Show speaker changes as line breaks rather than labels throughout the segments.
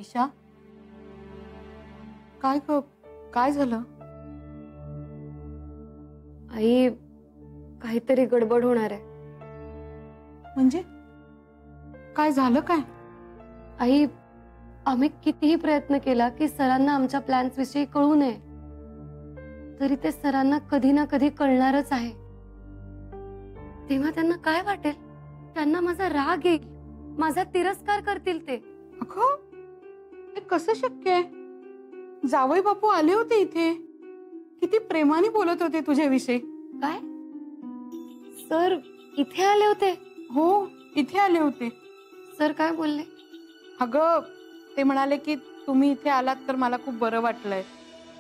ईशा, काय झालं?
आई, काहीतरी गडबड होणार आहे.
म्हणजे काय झालं काय?
आई, आम्ही कितीही प्रयत्न केला की सरांना आमच्या प्लॅन्स विषयी कळू नये, तरी ते सरांना कधी ना कधी कळणारच आहे. तेव्हा त्यांना काय वाटेल? त्यांना माझा राग येईल, माझा तिरस्कार करतील ते.
अगं, हे कसं शक्य आहे? जावई बापू आले होते इथे, किती प्रेमाने बोलत होते तुझ्याविषयी.
काय? सर इथे आले होते?
हो, इथे आले होते.
सर काय बोलले?
अगं, ते म्हणाले की तुम्ही इथे आलात तर मला खूप बरं वाटलंय,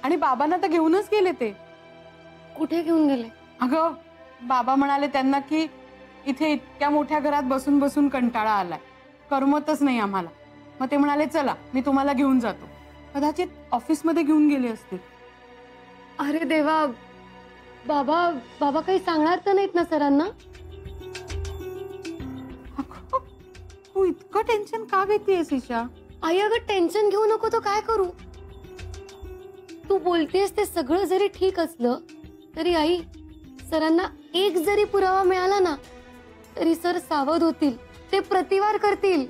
आणि बाबांना तर घेऊनच गेले ते.
कुठे घेऊन गेले?
अगं, बाबा म्हणाले त्यांना की इथे इतक्या मोठ्या घरात बसून बसून कंटाळा आलाय, करमतच नाही आम्हाला. मग ते म्हणाले चला मी तुम्हाला घेऊन जातो. कदाचित ऑफिसमध्ये घेऊन गेले असतील.
अरे देवा, बाबा काही सांगणार तर नाहीत ना सरांना?
तू इतकं टेन्शन का घेतेयस ईशा?
आई, अगं टेन्शन घेऊ नको तर काय करू? तू बोलतेस ते सगळं जरी ठीक असलं तरी आई, सरांना एक जरी पुरावा मिळाला ना तरी सर सावध होतील, ते प्रतिवार करतील.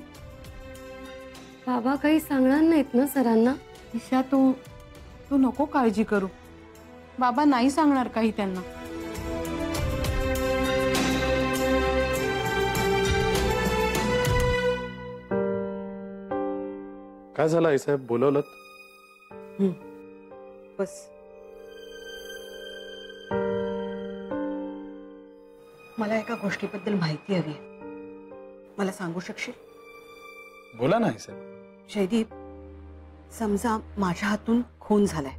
बाबा काही सांगणार नाहीत ना सरांना?
ईशा, तू नको काळजी करू. बाबा नाही सांगणार काही त्यांना.
काय झालं आई साहेब, बोलवलं?
बस.
मला एका गोष्टीबद्दल माहिती हवी आहे. मला सांगू शकशील?
बोला ना आई साहेब.
जयदीप, समजा माझ्या हातून खून झालाय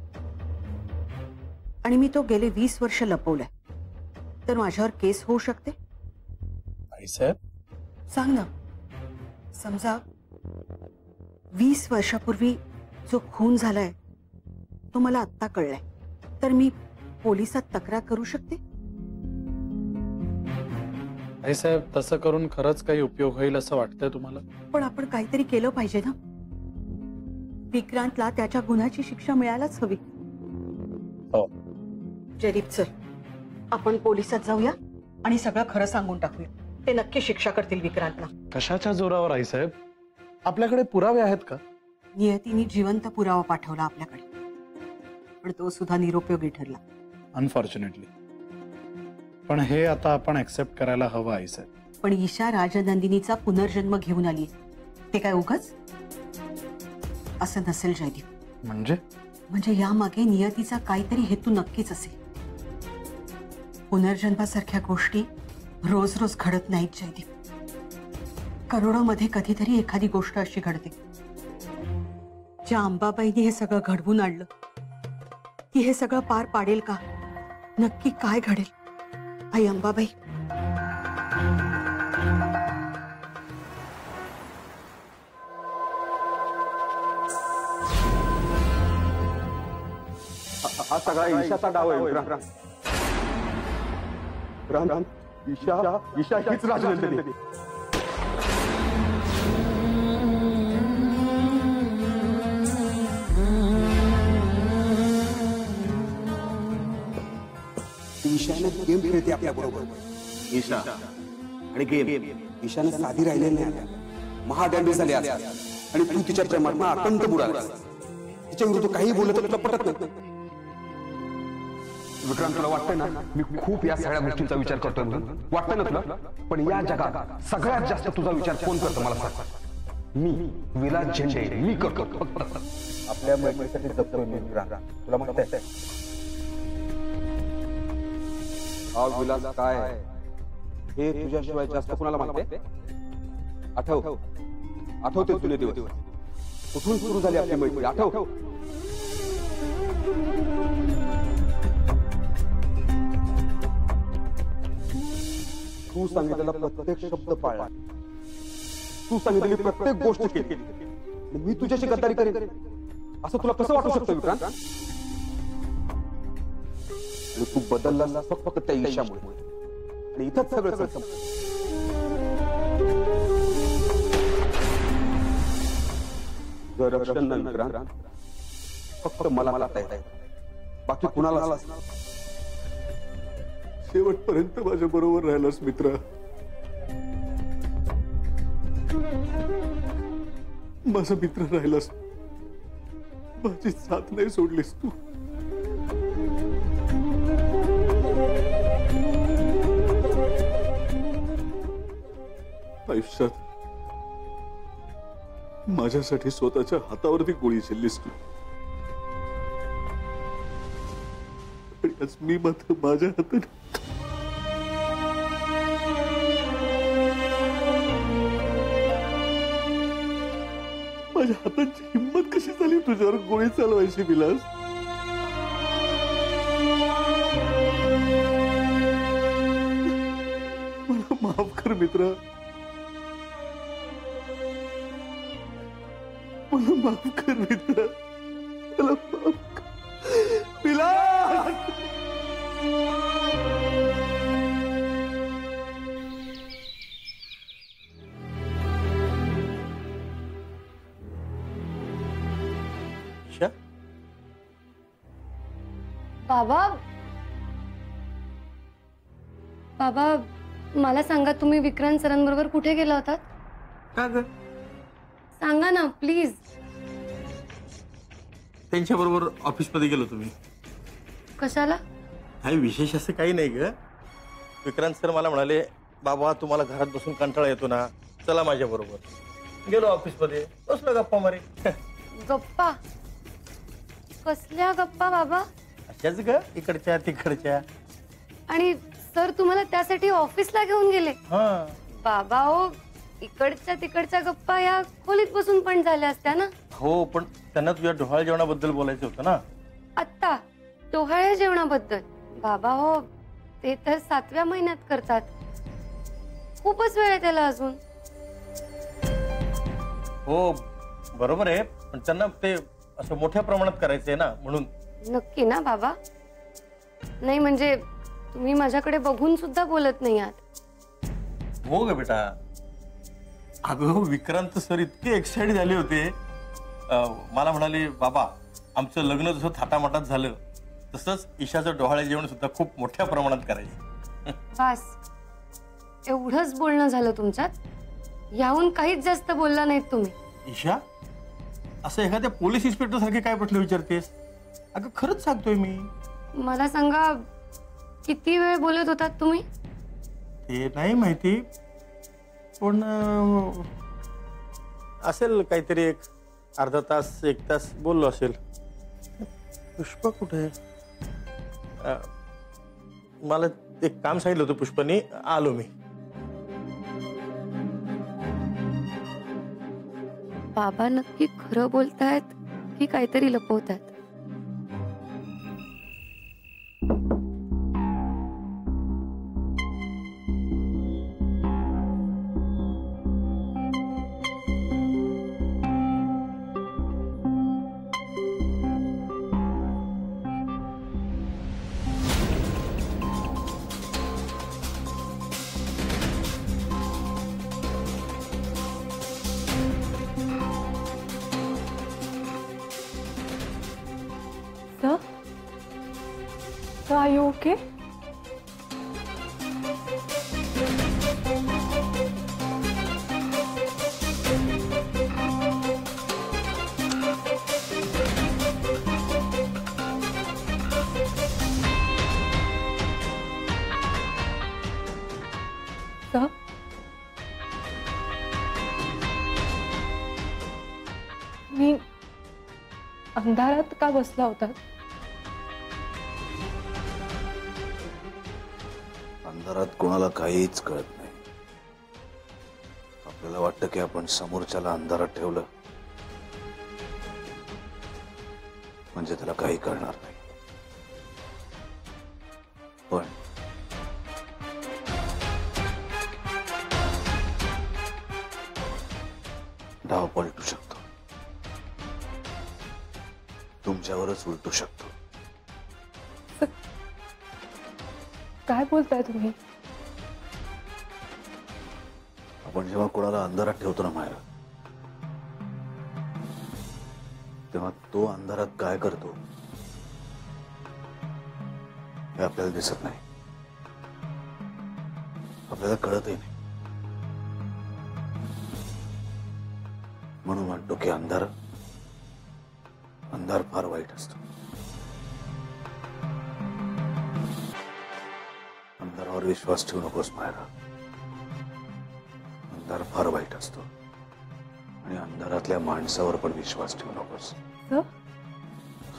आणि मी तो गेले 20 वर्ष लपवलाय, तर माझ्यावर केस होऊ शकते?
आई साहेब,
सांग ना. समजा 20 वर्षापूर्वी जो खून झालाय तो मला आत्ता कळलाय, तर मी पोलिसात तक्रार करू शकते?
आई साहेब, तसं करून खरंच काही उपयोग होईल असं वाटतंय तुम्हाला?
पण आपण काहीतरी केलं पाहिजे ना. विक्रांतला त्याच्या गुन्ह्याची शिक्षा मिळायलाच हवी.
हो.
जयदीप, चल आपण पोलिसात जाऊया आणि सगळं खरं सांगून टाकूया. ते नक्की शिक्षा करतील विक्रांतला.
कशाच्या जोरावर आई साहेब? आपल्याकडे पुरावे आहेत का?
नियतीने जिवंत पुरावा पाठवला आपल्याकडे, पण तो सुद्धा निरुपयोगी ठरला.
अनफॉर्च्युनेटली. पण हे आता आपण ऍक्सेप्ट करायला हवं आई साहेब.
पण ईशा राजनंदिनीचा पुनर्जन्म घेऊन आली, ते काय उगाच? असं नसेल जयदीप. म्हणजे यामागे नियतीचा काहीतरी हेतू नक्कीच असेल. पुनर्जन्मासारख्या गोष्टी रोज रोज घडत नाहीत जयदीप. करोडोमध्ये कधीतरी एखादी गोष्ट अशी घडते. ज्या अंबाबाईने हे सगळं घडवून आणलं, ती हे सगळं पार पाडेल का? नक्की काय घडेल? आई अंबाबाई,
हा सगळा ईशाचा डाव आहे. ईशा हीच राजनंदिनी.
ईशाने गेम खेळते आपल्या बरोबर. ईशा आणि गेम, ईशाने साधी राहिलेली नाही. महादंडी झाली आज, आणि तू तिच्या प्रेमात अत्यंत बुडाला. तिच्या विरुद्ध काही बोलत तुला पटत नाही.
विक्रांतला वाटतंय ना मी खूप या सगळ्या गोष्टींचा विचार करतोय म्हणून? वाटतंय ना तुला? पण या जगात सगळ्यात जास्त तुझा विचार कोण करतो मला सांग? मी, विलास झेंडे, मी करतो.
आपल्या मैत्रीसाठी जगतोय मी विक्रांत, तुला माहित आहे? हा विलास काय हे तुझ्याशिवाय जास्त कुणाला माहित आहे? आठवते तुले दिवस? कुठून सुरू झाली आपली मैत्री? आठव. तू सांगितलेला प्रत्येक शब्द पाळला, तू सांगितलेली प्रत्येक गोष्ट केली. मी तुझ्याशी गद्दारी करेन असं तुला कसं वाटू शकतं विक्रांत? तू बदलला फक्त त्या ईशामुळे, आणि इथंच सगळं संपलं. तुझं रक्षण नाही विक्रांत, फक्त मला करता येत, बाकी कुणाला शेवटपर्यंत माझ्या बरोबर राहिलास मित्र. माझा मित्र राहिलास, माझी साथ नाही सोडलीस तू. आयुष्यात माझ्यासाठी स्वतःच्या हातावरती गोळी झेललीस तू, आणि आज मी मात्र माझ्या हाताने माझ्या हाताची हिंमत कशी झाली तुझ्यावर गोळी चालवायची विलास. मला माफ कर मित्र, मला माफ कर मित्र, मला माफ कर विलास.
बाबा बाबा मला सांगा, तुम्ही विक्रांत सरांबरोबर कुठे गेला होतात?
का ग?
सांगा ना प्लीज.
त्यांच्याबरोबर ऑफिसमध्ये गेलो तुम्ही.
कशाला?
काही विशेष असं काही नाही ग. विक्रांत सर मला म्हणाले, बाबा तुम्हाला घरात बसून कंटाळा येतो ना, चला माझ्या बरोबर. गेलो ऑफिसमध्ये, बसलो गप्पा मारे.
गप्पा? कसल्या गप्पा बाबा?
अशाच ग, इकडच्या तिकडच्या.
आणि सर तुम्हाला त्यासाठी ऑफिसला घेऊन गेले?
हा
बाबा हो, इकडच्या तिकडच्या गप्पा या खोलीत बसून पण झाल्या असत्या ना.
हो, पण त्यांना तुझ्या डोहाळ जेवणाबद्दल बोलायचं होतं ना.
आत्ता डोहाळ्या जेवणाबद्दल? बाबा हो, ते तर 7व्या महिन्यात करतात, खूपच वेळ आहे त्याला अजून.
हो बरोबर आहे, पण त्यांना ते असं मोठ्या प्रमाणात करायचंय ना, म्हणून.
नक्की ना बाबा? नाही म्हणजे तुम्ही माझ्याकडे बघून सुद्धा बोलत नाही आहात.
हो ग बेटा. अगं विक्रांत सर इतके एक्साइटेड झाले होते. मला म्हणाले, बाबा आमचं लग्न जसं थाटामाटात झालं तसंच ईशाचं डोहाळे जेवण सुद्धा खूप मोठ्या प्रमाणात करायचं.
बस एवढंच बोलणं झालं तुमच्यात? याहून काहीच जास्त बोलला नाहीत तुम्ही?
ईशा, असं एखाद्या पोलीस इन्स्पेक्टर सारखे काय पटलं विचारतेस? अगं खरंच सांगतोय मी.
मला सांगा, किती वेळ बोलत होतात तुम्ही?
ते नाही माहिती, पण असेल काहीतरी एक अर्धा तास 1 तास बोललो असेल. पुष्पा कुठे आहे? मला एक काम सांगितलं होतं पुष्पानी, आलो मी.
बाबा नक्की खरं बोलतायत की काहीतरी लपवतायत?
So are you okay? Sir? मी अंधारात का बसला होता?
अंधारात कोणाला काहीच कळत नाही. आपल्याला वाटतं की आपण समोरच्याला अंधारात ठेवलं म्हणजे त्याला काही कळणार नाही, पण डाव पलटू शकतो, तुमच्यावरच उलटू शकतो.
काय बोलताय तुम्ही?
आपण जेव्हा कोणाला अंधारात ठेवतो ना मायरा, तेव्हा तो अंधारात काय करतो हे आपल्याला दिसत नाही, आपल्याला कळतही नाही. म्हणून म्हणतो की अंधार फार वाईट असतो. अंधारावर विश्वास ठेवू नकोस मायरा. अंधार फार वाईट असतो आणि अंधारातल्या माणसावर पण विश्वास ठेवू नकोस.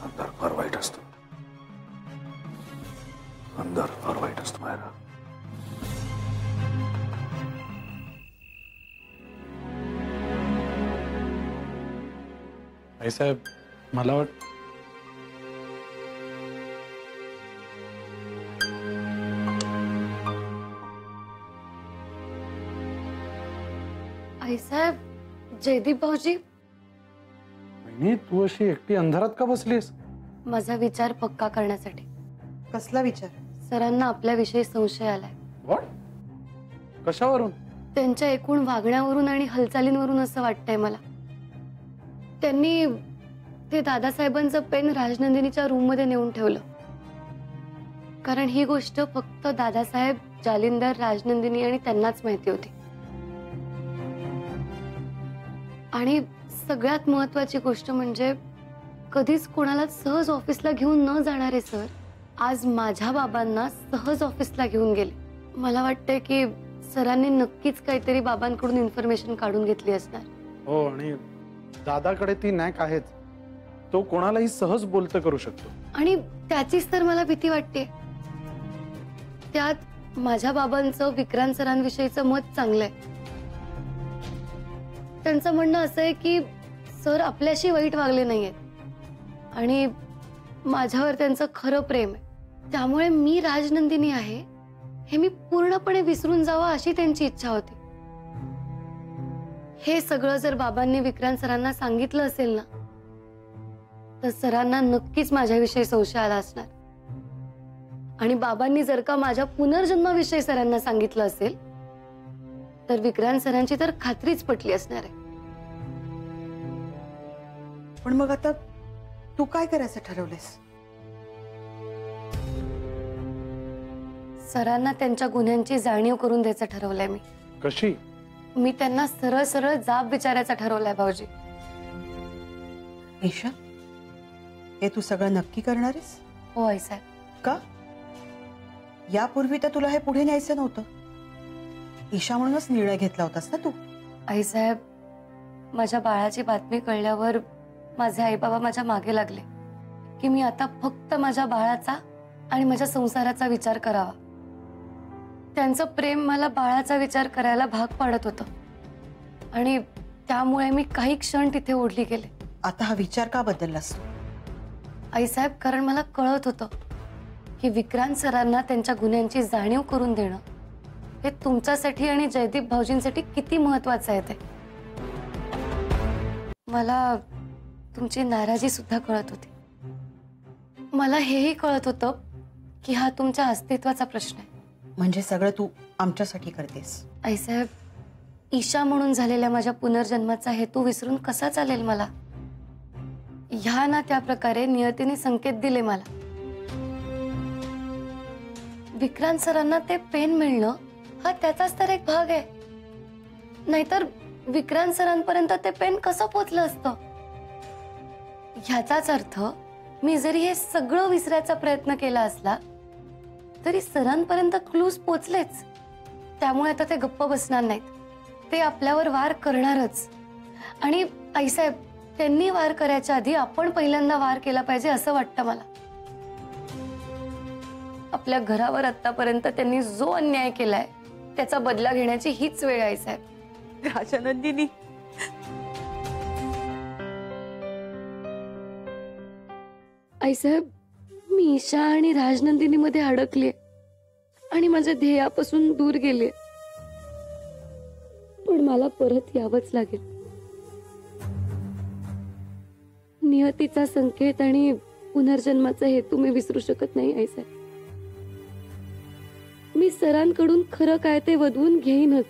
अंधार फार वाईट असतो. अंधार फार वाईट असतो मायरा.
आईसाहेब मला
आईसाहेब, जयदीप भाऊजी,
वहिनी तू अशी एकटी अंधारात का बसलीस?
माझा विचार पक्का करण्यासाठी.
कसला विचार?
सरांना आपल्याविषयी संशय आलाय.
व्हॉट? कशावरून?
त्यांच्या एकूण वागण्यावरून आणि हालचालींवरून असं वाटतंय मला. त्यांनी ते दादासाहेबांचं पेन राजनंदिनीच्या रूम मध्ये नेऊन ठेवलं. कारण ही गोष्ट फक्त दादासाहेब, जालिंदर, राजनंदिनी आणि त्यांनाच माहिती होती. आणि सगळ्यात महत्वाची गोष्ट म्हणजे कधीच कोणाला सहज ऑफिसला घेऊन न जाणारे सर आज माझ्या बाबांना सहज ऑफिसला घेऊन गेले. मला वाटतंय की सरांनी नक्कीच काहीतरी बाबांकडून इन्फॉर्मेशन काढून घेतली असणार.
हो, आणि दादाकडे ती नॅक आहेच. तो कोणालाही सहज बोलतं करू शकतो.
आणि त्याचीच तर मला भीती वाटते. त्यात माझ्या बाबांचं विक्रांत सरांविषयीचं मत चांगलं आहे. त्यांचं म्हणणं असं आहे की सर आपल्याशी वाईट वागले नाहीयेत आणि माझ्यावर त्यांचं खरं प्रेम आहे. त्यामुळे मी राजनंदिनी आहे हे मी पूर्णपणे विसरून जावं अशी त्यांची इच्छा होती. हे सगळं जर बाबांनी विक्रांत सरांना सांगितलं असेल ना तर सरांना नक्कीच माझ्याविषयी संशय आला असणार. आणि बाबांनी जर का माझ्या पुनर्जन्माविषयी सरांना सांगितलं असेल तर विक्रांत सरांची तर खात्रीच पटली असणार आहे.
पण मग आता तू काय करायचं ठरवलेस?
सरांना त्यांच्या गुन्ह्यांची जाणीव करून द्यायचं ठरवलंय मी.
कशी?
मी त्यांना सरळ सरळ जाब विचारायचा ठरवलाय भाऊजी.
ईशा, हे तू सगळं नक्की करणार आहेस?
हो आईसाहेब.
का? यापूर्वी तर तुला हे पुढे न्यायचं नव्हतं. ईशा म्हणूनच निर्णय घेतला होतास ना तू?
आईसाहेब, माझ्या बाळाची बातमी कळल्यावर माझे आई बाबा माझ्या मागे लागले की मी आता फक्त माझ्या बाळाचा आणि माझ्या संसाराचा विचार करावा. त्यांचं प्रेम मला बाळाचा विचार करायला भाग पाडत होतं आणि त्यामुळे मी काही क्षण तिथे ओढली गेले.
आता हा विचार का बदललास?
आईसाहेब, कारण मला कळत होतं की विक्रांत सरांना त्यांच्या गुन्ह्यांची जाणीव करून देणं हे तुमच्यासाठी आणि जयदीप भाऊजींसाठी किती महत्वाचं आहे ते. मला तुमची नाराजी सुद्धा कळत होती. मला हेही कळत होतं की हा तुमच्या अस्तित्वाचा प्रश्न आहे.
म्हणजे सगळं तू आमच्यासाठी करतेस?
आईसाहेब, ईशा म्हणून झालेल्या माझ्या पुनर्जन्माचा हेतू विसरून कसा चालेल मला? ह्या ना त्या प्रकारे नियतीने संकेत दिले मला. विक्रांत सरांना ते पेन मिळणं हा त्याचाच तर एक भाग आहे. नाहीतर विक्रांत सरांपर्यंत ते पेन कसं पोचलं असतं? ह्याचाच अर्थ मी जरी हे सगळं विसरायचा प्रयत्न केला असला तरी सरांपर्यंत क्लूज पोचलेच. त्यामुळे आता ते गप्प बसणार नाहीत. ते आपल्यावर वार करणारच. आणि आईसाहेब, त्यांनी वार करायच्या आधी आपण पहिल्यांदा वार केला पाहिजे असं वाटतं मला. आपल्या घरावर आतापर्यंत त्यांनी जो अन्याय केलाय त्याचा बदला घेण्याची हीच वेळ आहे साहेब.
राजनंदिनी,
आईसाहेब, मी ईशा आणि राजनंदिनी मध्ये अडकले आणि माझ्या ध्येयापासून दूर गेले. पण मला परत यावंच लागेल. नियतीचा संकेत आणि पुनर्जन्माचा हेतू मी विसरू शकत नाही आईसाहेब. मी सरांकडून खरं काय ते वधवून घेईनच.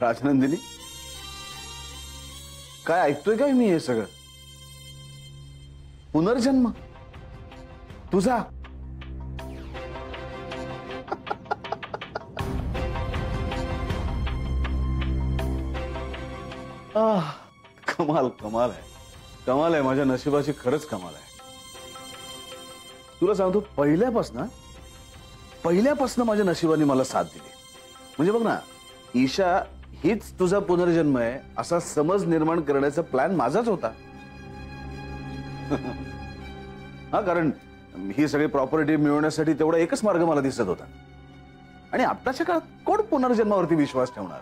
राजनंदिनी, काय ऐकतोय काय मी हे सगळं? पुनर्जन्म तुझा? कमाल कमाल आहे, कमाल आहे. माझ्या नशिबाची खरंच कमाल आहे. तुला सांगतो, पहिल्यापासनं माझ्या नशिबाने मला साथ दिली. म्हणजे बघ ना, ईशा हीच तुझा पुनर्जन्म आहे असा समज निर्माण करण्याचा प्लॅन माझाच होता. हा, कारण ही सगळी प्रॉपर्टी मिळवण्यासाठी तेवढा एकच मार्ग मला दिसत होता. आणि आत्ताच्या काळात कोण पुनर्जन्मावरती विश्वास ठेवणार?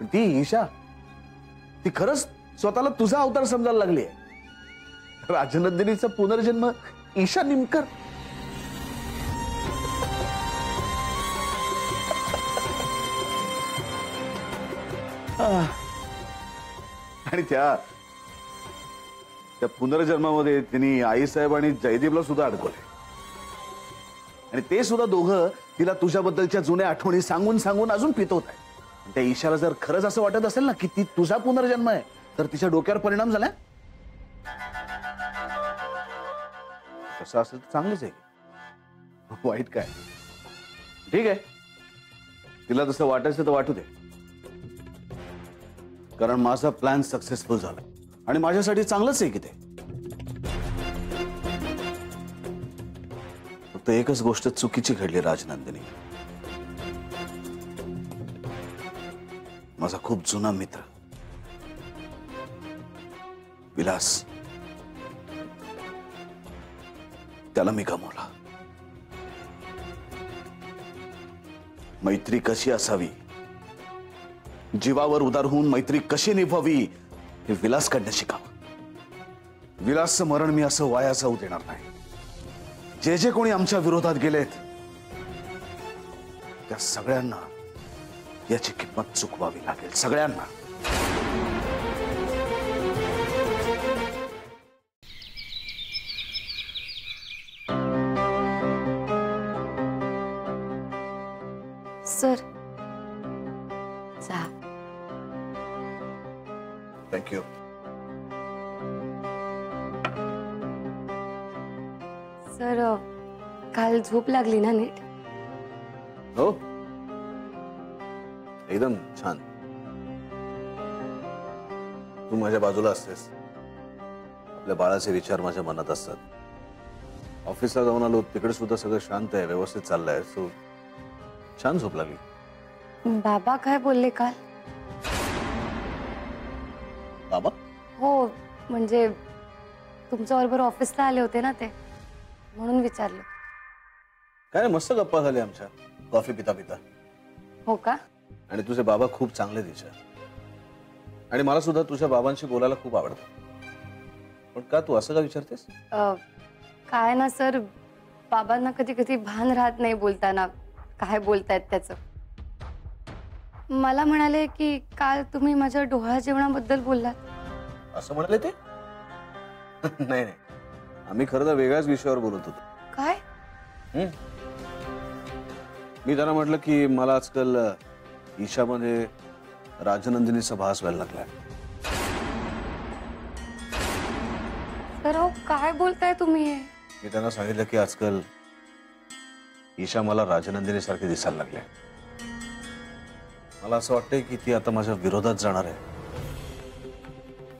पण ती ईशा, ती खरंच स्वतःला तुझा अवतार समजायला लागली आहे. राजनंदिनीचा पुनर्जन्म ईशा निमकर. आणि त्या पुनर्जन्मामध्ये तिने आईसाहेब आणि जयदीपला सुद्धा अडकवले. आणि ते सुद्धा दोघं तिला तुझ्याबद्दलच्या जुन्या आठवणी सांगून सांगून अजून पितवत आहे. त्या ईशाला जर खरंच असं वाटत असेल ना की ती तुझा पुनर्जन्म आहे, तर तिच्या डोक्यावर परिणाम झाला. कसं असेल तर चांगलंच आहे, वाईट काय? ठीक आहे, तिला तसं वाटायचं तर वाटू दे. कारण माझा प्लॅन सक्सेसफुल झाला आणि माझ्यासाठी चांगलंच आहे की ते. फक्त एकच गोष्ट चुकीची घडली राजनंदिनी. माझा खूप जुना मित्र विलास, त्याला मी गमावला. मैत्री कशी असावी, जीवावर उदार होऊन मैत्री कशी निभावी, हे विलासकडनं शिकावं. विलासचं मरण मी असं वाया जाऊ देणार नाही. जे जे कोणी आमच्या विरोधात गेलेत त्या सगळ्यांना याची किंमत चुकवावी लागेल, सगळ्यांना.
सर, जा.
थँक्यू.
सर, काल झोप लागली ना नीट?
हो, एकदम छान. तू माझ्या बाजूला असतेस, आपल्या बाळाचे विचार माझ्या मनात असतात. ऑफिसला जाऊन आलो, तिकडे सुद्धा सगळं शांत आहे, व्यवस्थित चाललंय. सो छान झोप लागली.
बाबा काय बोलले काल?
बाबा?
हो, म्हणजे तुमच्या बरोबर ऑफिसला आले होते ना ते, म्हणून विचारलं.
काय नाही, मस्त गप्पा झाल्या आमच्या कॉफी पिता पिता.
हो का? आणि
तुझे बाबा खूप चांगले दिसतात. आणि मला सुद्धा तुझ्या बाबांशी बोलायला खूप आवडतं. पण का तू असं का विचारतेस?
काय ना सर, बाबांना कधी कधी भान राहत नाही बोलताना काय बोलतायत त्याचं. मला म्हणाले की काल तुम्ही माझ्या डोहाळ जेवणाबद्दल बोललात.
असं म्हणाले ते? नाही नाही, आम्ही खरं तर वेगळ्याच विषयावर बोलत होतो.
काय?
मी त्यांना म्हटलं की मला आजकाल ईशामध्ये राजनंदिनीचा भास व्हायला लागलाय.
तर अहो, काय बोलताय तुम्ही?
मी त्यांना सांगितलं की आजकाल ईशा मला राजनंदिनी सारखी दिसायला लागले. मला असं वाटतंय की ती आता माझ्या विरोधात जाणार आहे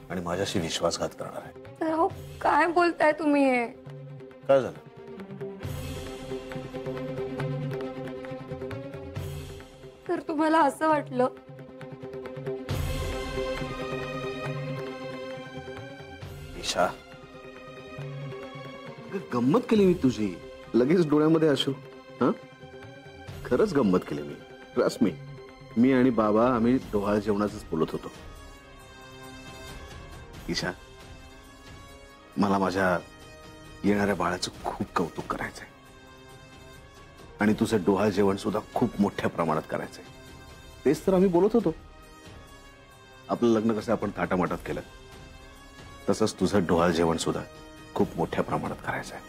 आणि माझ्याशी विश्वासघात करणार आहे.
तर अहो, काय बोलताय तुम्ही?
काय झालं?
तर तुम्हाला असं वाटलं?
ईशा, गंमत केली मी तुझी, लगेच डोळ्यामध्ये असू. हा, खरंच गंमत केली मी. ट्रस्ट मी आणि बाबा आम्ही डोहाळ जेवणाचंच बोलत होतो. ईशा, मला माझ्या येणाऱ्या बाळाचं खूप कौतुक करायचंय आणि तुझं डोहाळ जेवण सुद्धा खूप मोठ्या प्रमाणात करायचंय. तेच तर आम्ही बोलत होतो. आपलं लग्न कसं आपण थाटामाटात केलं, तसंच तुझं डोहाळ जेवण सुद्धा खूप मोठ्या प्रमाणात करायचंय.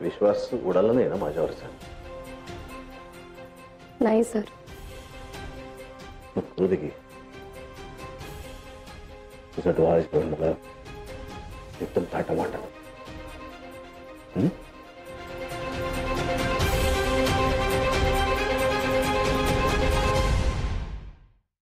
विश्वास उडाला नाही ना माझ्यावरचा?
नाही सर.
मग करू दे की. तुझा डोळा मला एकदम थाटामाटा.